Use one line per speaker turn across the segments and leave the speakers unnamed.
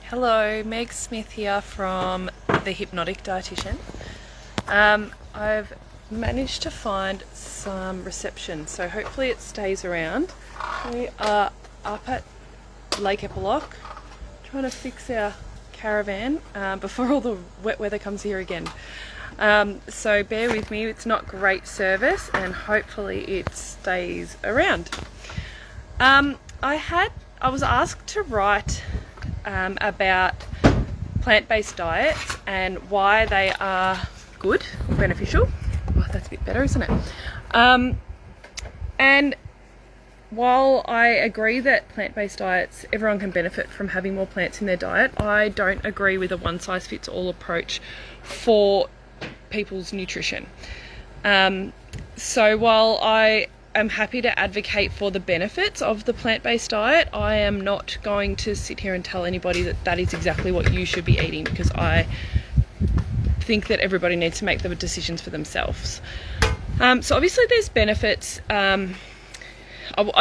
Hello, Meg Smith here from The Hypnotic Dietitian. I've managed to find some reception, so hopefully it stays around. We are up at Lake Eppalock trying to fix our caravan before all the wet weather comes here again. So bear with me, it's not great service and hopefully it stays around. I was asked to write about plant-based diets and why they are good or beneficial. Oh, that's a bit better, isn't it? And while I agree that plant-based diets, everyone can benefit from having more plants in their diet, I don't agree with a one-size-fits-all approach for people's nutrition. So while I am happy to advocate for the benefits of the plant-based diet, I am not going to sit here and tell anybody that that is exactly what you should be eating, because I think that everybody needs to make the decisions for themselves. So obviously there's benefits. I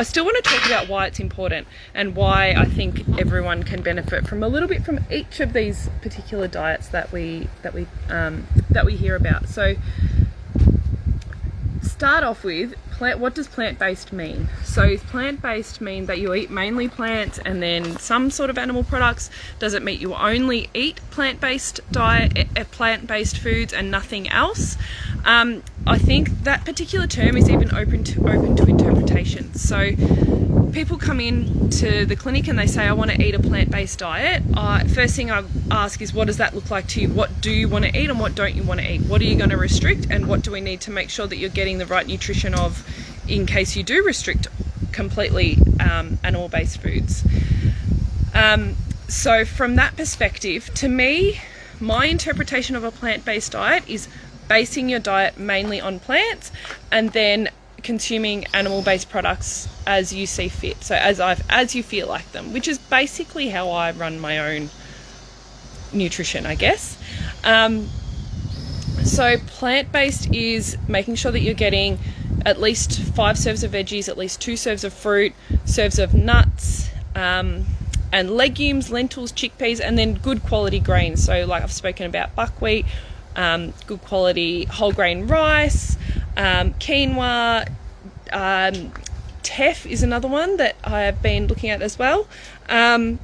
still want to talk about why it's important and why I think everyone can benefit from a little bit from each of these particular diets that we hear about. So start off with what does plant-based mean? So does plant-based mean that you eat mainly plants and then some sort of animal products? Does it mean you only eat plant-based plant-based foods and nothing else? I think that particular term is even open to interpretation. So people come in to the clinic and they say, I want to eat a plant-based diet. First thing I ask is, what does that look like to you? What do you want to eat and what don't you want to eat? What are you going to restrict and what do we need to make sure that you're getting the right nutrition of in case you do restrict completely animal-based foods? So from that perspective, to me, my interpretation of a plant-based diet is basing your diet mainly on plants and then consuming animal-based products as you see fit, so as you feel like them, which is basically how I run my own nutrition, I guess. So plant-based is making sure that you're getting at least 5 serves of veggies, at least 2 serves of fruit, serves of nuts, and legumes, lentils, chickpeas, and then good quality grains. So like I've spoken about buckwheat, good quality whole grain rice, quinoa, teff is another one that I have been looking at as well. If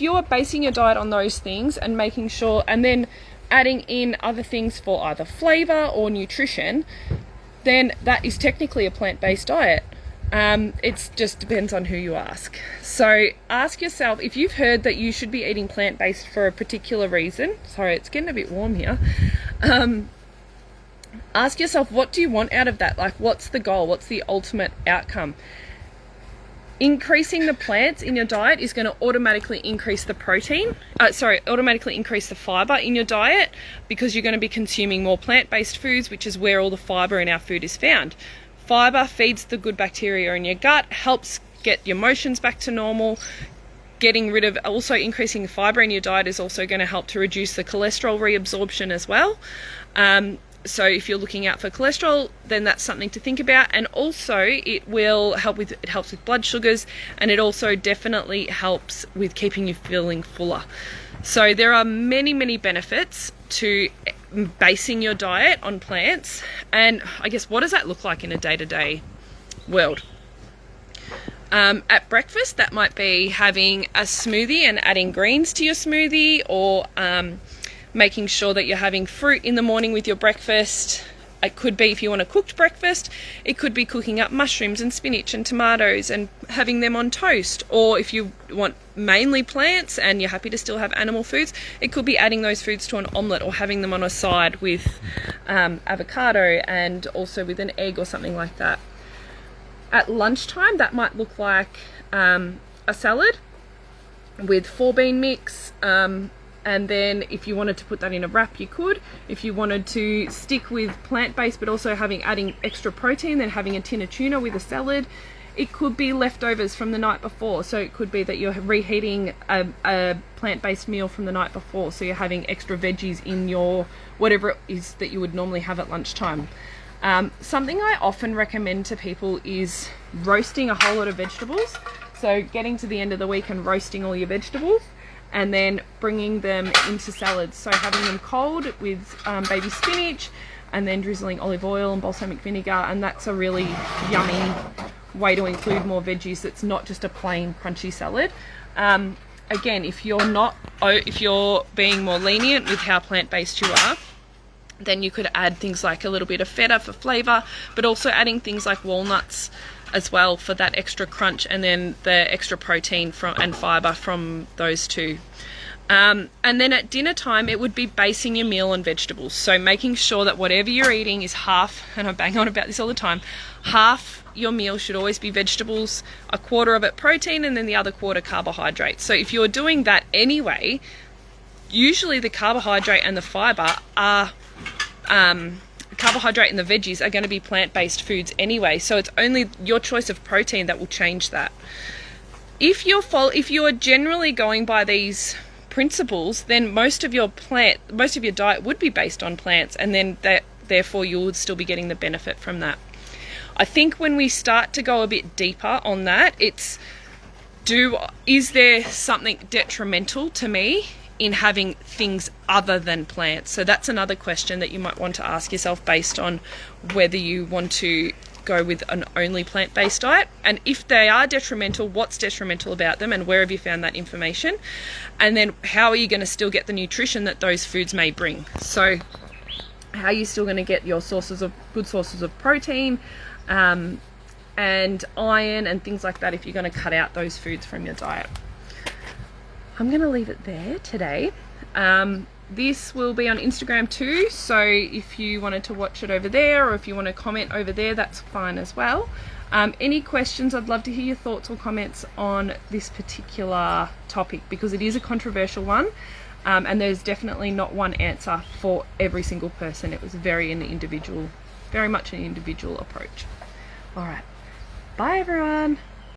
you are basing your diet on those things and making sure, and then adding in other things for either flavour or nutrition, then that is technically a plant-based diet. It just depends on who you ask. So ask yourself, if you've heard that you should be eating plant-based for a particular reason, sorry, it's getting a bit warm here, ask yourself, what do you want out of that? Like, what's the goal? What's the ultimate outcome? Increasing the plants in your diet is going to automatically increase the automatically increase the fibre in your diet, because you're going to be consuming more plant-based foods, which is where all the fibre in our food is found. Fibre feeds the good bacteria in your gut, helps get your motions back to normal. Also increasing the fibre in your diet is also going to help to reduce the cholesterol reabsorption as well. So if you're looking out for cholesterol, then that's something to think about. And also it helps with blood sugars, and it also definitely helps with keeping you feeling fuller. So there are many, many benefits to basing your diet on plants. And I guess, what does that look like in a day-to-day world? At breakfast, that might be having a smoothie and adding greens to your smoothie, or making sure that you're having fruit in the morning with your breakfast. It could be, if you want a cooked breakfast, it could be cooking up mushrooms and spinach and tomatoes and having them on toast. Or if you want mainly plants and you're happy to still have animal foods, it could be adding those foods to an omelette or having them on a side with avocado and also with an egg or something like that. At lunchtime, that might look like a salad with 4-bean mix, and then if you wanted to put that in a wrap, you could. If you wanted to stick with plant-based but also adding extra protein, then having a tin of tuna with a salad. It could be leftovers from the night before, so it could be that you're reheating a plant-based meal from the night before, so you're having extra veggies in your whatever it is that you would normally have at lunchtime. Something I often recommend to people is roasting a whole lot of vegetables. So getting to the end of the week and roasting all your vegetables and then bringing them into salads. So having them cold with baby spinach and then drizzling olive oil and balsamic vinegar, and that's a really yummy way to include more veggies. It's not just a plain crunchy salad. Again, if you're being more lenient with how plant-based you are, then you could add things like a little bit of feta for flavor, but also adding things like walnuts as well for that extra crunch, and then the extra protein and fiber from those two. And then at dinner time, it would be basing your meal on vegetables. So making sure that whatever you're eating is half, and I bang on about this all the time, half your meal should always be vegetables, a quarter of it protein, and then the other quarter carbohydrates. So if you're doing that anyway, usually the carbohydrate and the fiber are carbohydrate and the veggies are going to be plant-based foods anyway, so it's only your choice of protein that will change that. If you're generally going by these principles, then most of your diet would be based on plants, and then therefore you would still be getting the benefit from that. I think when we start to go a bit deeper on that, is there something detrimental to me in having things other than plants? So that's another question that you might want to ask yourself based on whether you want to go with an only plant-based diet, and if they are detrimental, what's detrimental about them and where have you found that information, and then how are you going to still get the nutrition that those foods may bring. So how are you still going to get your good sources of protein and iron and things like that if you're going to cut out those foods from your diet. I'm going to leave it there today. This will be on Instagram too, so if you wanted to watch it over there or if you want to comment over there, that's fine as well. Any questions, I'd love to hear your thoughts or comments on this particular topic, because it is a controversial one, and there's definitely not one answer for every single person. It was very much an individual approach. All right, bye everyone.